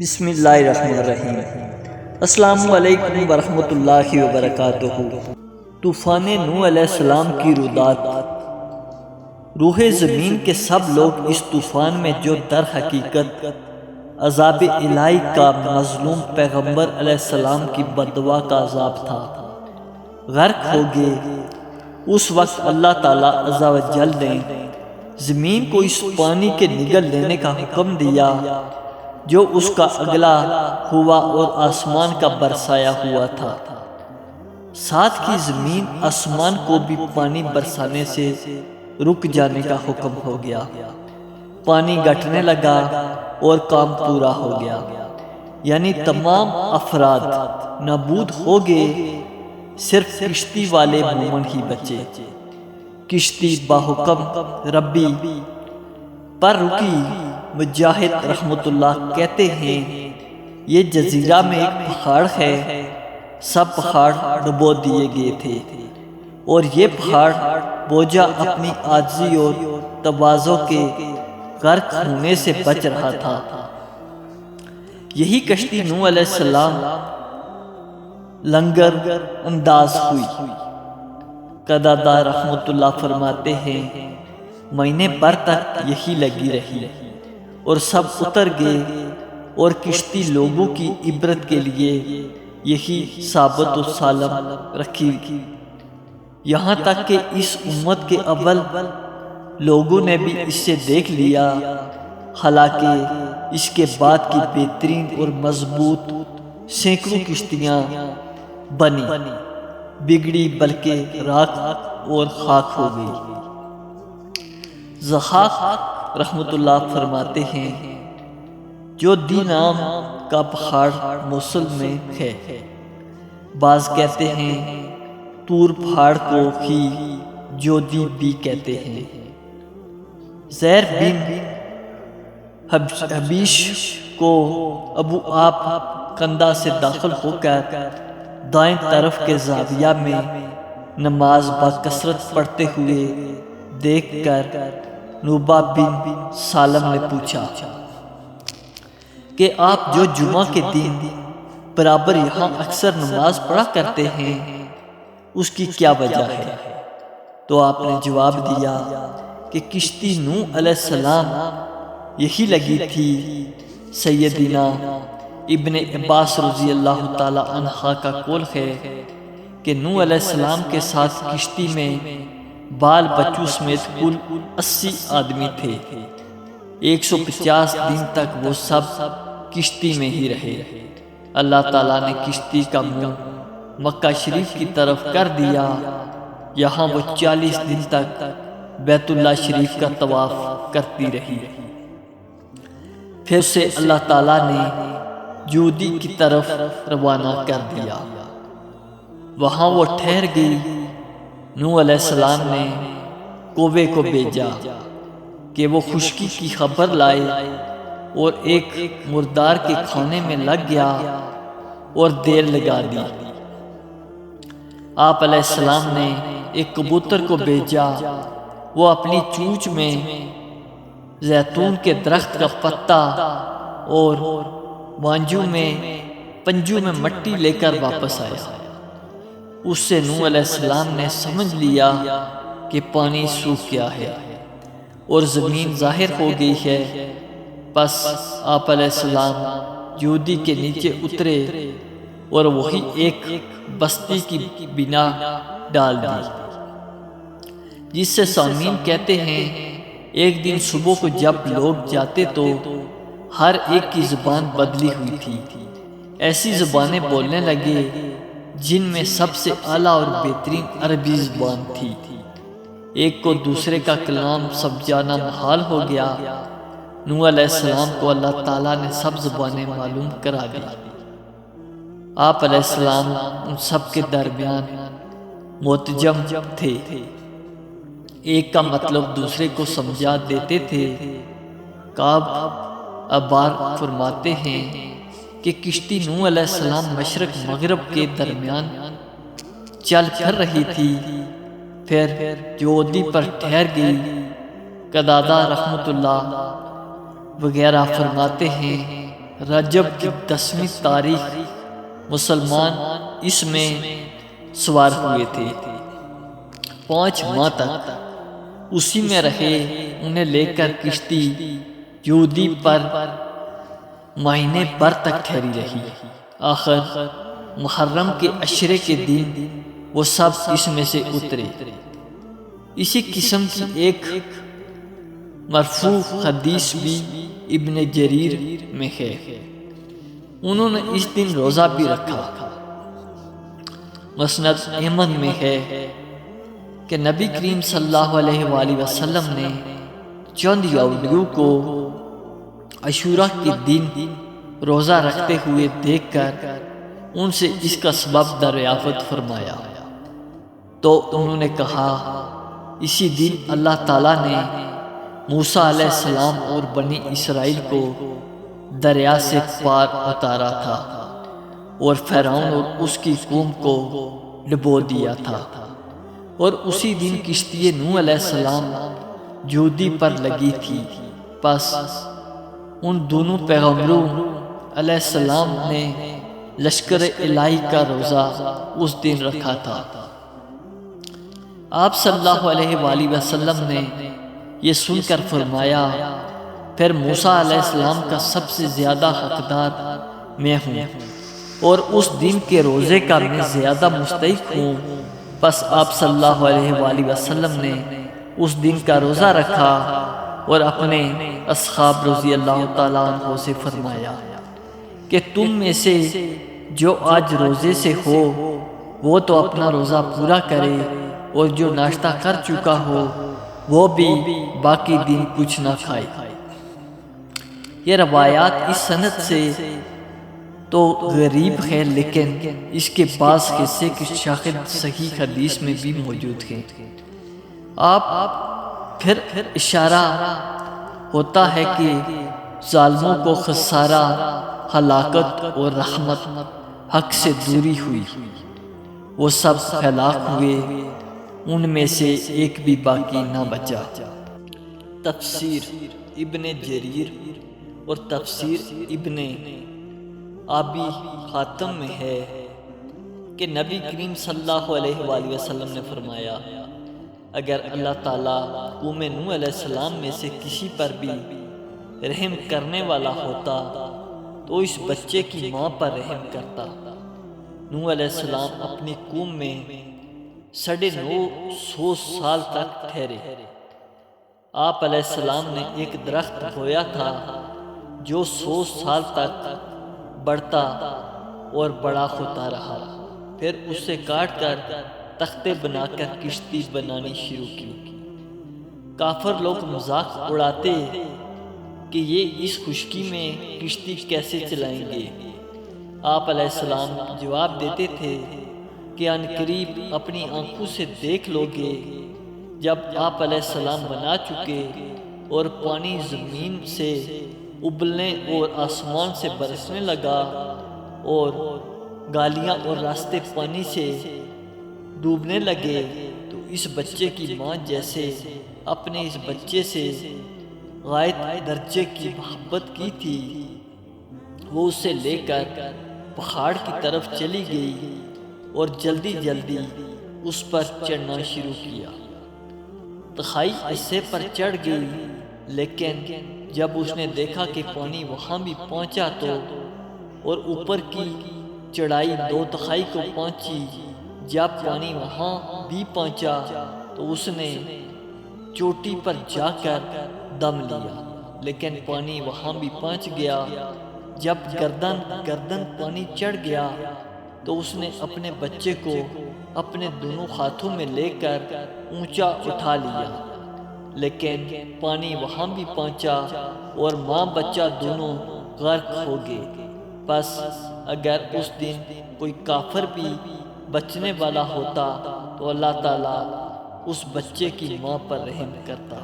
بسم اللہ الرحمن الرحیم۔ السلام علیکم ورحمۃ اللہ وبرکاتہ۔ طوفان نوح علیہ السلام کی رودات۔ روح زمین کے سب لوگ اس طوفان میں جو در حقیقت عذاب الہی کا مظلوم پیغمبر علیہ السلام کی بددعا کا عذاب تھا، غرق ہو گئے۔ اس وقت اللہ تعالیٰ عز و جل نے زمین کو اس پانی کے نگل لینے کا حکم دیا جو اس کا اگلا ہوا اور آسمان کا برسایا ہوا تھا۔ ساتھ کی زمین آسمان کو بھی پانی برسانے سے رک جانے کا حکم ہو گیا۔ پانی گھٹنے لگا اور کام پورا ہو گیا، یعنی تمام افراد نابود ہو گئے، صرف کشتی والے مومن ہی بچے۔ کشتی باحکم ربی پر رکی۔ مجاہد رحمۃ اللہ کہتے ہیں یہ جزیرہ میں ایک پہاڑ ہے، سب پہاڑ ڈبو دیے گئے تھے اور یہ پہاڑ بوجھا اپنی عاجزی اور تواضع کے غرق ہونے سے بچ رہا تھا۔ یہی کشتی نوح علیہ السلام لنگر انداز ہوئی۔ قتادہ رحمۃ اللہ فرماتے ہیں مہینے بھر تک یہی لگی رہی اور سب اتر گئے اور کشتی لوگوں کی عبرت کے لیے یہی ثابت و سالم رکھی، یہاں تک کہ اس امت کے اول لوگوں نے بھی اس سے دیکھ لیا۔ حالانکہ اس کے بعد کی بہترین اور مضبوط سینکڑوں کشتیاں بنی بگڑی بلکہ راکھ اور خاک ہو گئی۔ ضحاک رحمۃ اللہ فرماتے ہیں جو دی نام کا پہاڑ موصل میں ہے۔ بعض کہتے ہیں طور پہاڑ کو ہی جو دی بھی کہتے ہیں۔ زیر بن حبیش کو ابو آپ کندہ سے داخل ہو کر دائیں طرف کے زاویہ میں نماز بکثرت پڑھتے ہوئے دیکھ کر نوبہ بن سالم نے پوچھا کہ آپ جو جمعہ کے دن برابر یہاں اکثر نماز پڑھا کرتے ہیں اس کی کیا وجہ ہے؟ تو آپ نے جواب دیا کہ کشتی نوح علیہ السلام یہی لگی تھی۔ سیدنا ابن عباس رضی اللہ تعالی عنہ کا قول ہے کہ نوح علیہ السلام کے ساتھ کشتی میں بال بچوں سمیت کل 80 آدمی تھے۔ 150 دن تک وہ سب کشتی میں ہی رہے۔ اللہ تعالیٰ نے کشتی کا منہ مکہ شریف کی طرف کر دیا، یہاں وہ 40 دن تک بیت اللہ شریف کا طواف کرتی رہی۔ پھر اسے اللہ تعالیٰ نے جودی کی طرف روانہ کر دیا، وہاں وہ ٹھہر گئی۔ نوح علیہ السلام نے کوے کو بھیجا کہ وہ خشکی کی خبر لائے اور ایک مردار کے کھانے میں لگ گیا اور دیر لگا دی۔ آپ علیہ السلام نے ایک کبوتر کو بھیجا، وہ اپنی چونچ میں زیتون کے درخت کا پتا اور پنجو میں مٹی لے کر واپس آیا۔ اس سے نوح علیہ السلام نے سمجھ لیا کہ پانی سوکھ گیا ہے اور زمین ظاہر ہو گئی ہے۔ پس آپ علیہ السلام یہودی کے نیچے اترے اور وہی ایک بستی کی بنا ڈال دی، جس سے سامعین کہتے ہیں ایک دن صبح کو جب لوگ جاتے تو ہر ایک کی زبان بدلی ہوئی تھی، ایسی زبانیں بولنے لگے جن میں سب سے اعلیٰ اور بہترین عربی زبان تھی۔ ایک کو دوسرے کا کلام سمجھانا محال ہو گیا۔ نوح علیہ السلام کو اللہ تعالیٰ نے سب زبانیں معلوم کرا دی۔ آپ علیہ السلام ان سب کے درمیان متجم تھے، ایک کا مطلب دوسرے کو سمجھا دیتے تھے۔ کعب ابار فرماتے ہیں کہ کشتی نوح علیہ السلام مشرق مغرب کے درمیان چل پھر رہی تھی، پھر جودی پر ٹھہر گئی۔ قتادہ رحمۃ اللہ وغیرہ فرماتے ہیں رجب کی 10ویں تاریخ مسلمان اس میں سوار ہوئے تھے۔ 5 ماہ تک اسی میں رہے۔ انہیں لے کر کشتی یہودی پر مہینے بھر تک ٹھہری رہی۔ آخر محرم کے عشرے کے دن وہ سب اس میں سے اترے۔ اسی قسم کی ایک مرفوع حدیث بھی ابن جریر میں ہے۔ انہوں نے اس دن روزہ بھی رکھا۔ مسند احمد میں ہے کہ نبی کریم صلی اللہ علیہ وآلہ وسلم نے چند یہودیوں کو عاشوراء کے دن روزہ رکھتے ہوئے دیکھ کر ان سے اس کا سبب دریافت فرمایا تو انہوں نے کہا، اسی دن اللہ تعالیٰ نے موسیٰ علیہ السلام اور بنی اسرائیل کو دریا سے پار اتارا تھا اور فرعون اور اس کی قوم کو ڈبو دیا تھا، اور اسی دن کشتی نوح علیہ السلام یہودی پر لگی تھی۔ پس ان دونوں پیغمبروں علیہ السلام نے لشکر الہی کا روزہ اس دن رکھا تھا۔ آپ صلی اللہ علیہ وآلہ وسلم نے یہ سن کر فرمایا، پھر موسیٰ علیہ السلام کا سب سے زیادہ حقدار میں ہوں اور اس دن کے روزے کا میں زیادہ مستحق ہوں۔ بس آپ صلی اللہ علیہ وآلہ وسلم نے اس دن کا روزہ رکھا اور اپنے اصحاب رضی اللہ تعالیٰ عنہ سے فرمایا کہ تم میں سے جو آج روزے سے ہو وہ تو اپنا روزہ پورا کرے، اور جو ناشتہ کر چکا ہو وہ بھی باقی دن کچھ نہ کھائے۔ یہ روایات اس سند سے تو غریب ہے، لیکن اس کے بعض حصے کی شاہد صحیح حدیث میں بھی موجود ہیں۔ آپ پھر اشارہ ہوتا ہے کہ ظالموں کو خسارہ، ہلاکت اور رحمت حق سے دوری ہوئی، وہ سب ہلاک ہوئے، ان میں سے ایک بھی باقی نہ بچا۔ تفسیر ابن جریر اور تفسیر ابن ابی حاتم میں ہے کہ نبی کریم صلی اللہ علیہ وآلہ وسلم نے فرمایا، اگر اللہ تعالیٰ قوم نوح علیہ السلام میں سے کسی پر بھی رحم کرنے والا ہوتا تو اس بچے کی ماں پر رحم کرتا۔ نوح علیہ السلام اپنی قوم میں 950 سال تک ٹھہرے۔ آپ علیہ السلام نے ایک درخت بویا تھا جو 100 سال تک بڑھتا اور بڑا ہوتا رہا، پھر اسے کاٹ کر تختے بنا کر کشتی بنانی شروع کی۔ کافر لوگ مذاق اڑاتے کہ یہ اس خشکی میں کشتی کیسے چلائیں گے؟ آپ علیہ السلام جواب دیتے تھے کہ ان قریب اپنی آنکھوں سے دیکھ لو گے۔ جب آپ علیہ السلام بنا چکے اور پانی زمین سے ابلنے اور آسمان سے برسنے لگا اور گالیاں اور راستے پانی سے ڈوبنے لگے، تو اس بچے کی ماں جیسے اپنے اس بچے سے غائب درجے کی محبت کی تھی، وہ اسے لے کر پہاڑ کی طرف چلی گئی اور جلدی جلدی اس پر چڑھنا شروع کیا۔ تخائی حصے پر چڑھ گئی، لیکن جب اس نے دیکھا کہ پانی وہاں بھی پہنچا تو اور اوپر کی چڑھائی 2/3 کو پہنچی، جب پانی وہاں بھی پہنچا تو اس نے چوٹی پر جا کر دم لیا، لیکن پانی وہاں بھی پہنچ گیا۔ جب گردن پانی چڑھ گیا تو اس نے اپنے بچے کو اپنے دونوں ہاتھوں میں لے کر اونچا اٹھا لیا، لیکن پانی وہاں بھی پہنچا اور ماں بچہ دونوں غرق ہو گئے۔ بس اگر اس دن کوئی کافر بھی بچنے والا ہوتا تو اللہ تعالیٰ اس بچے کی ماں پر رحم کرتا۔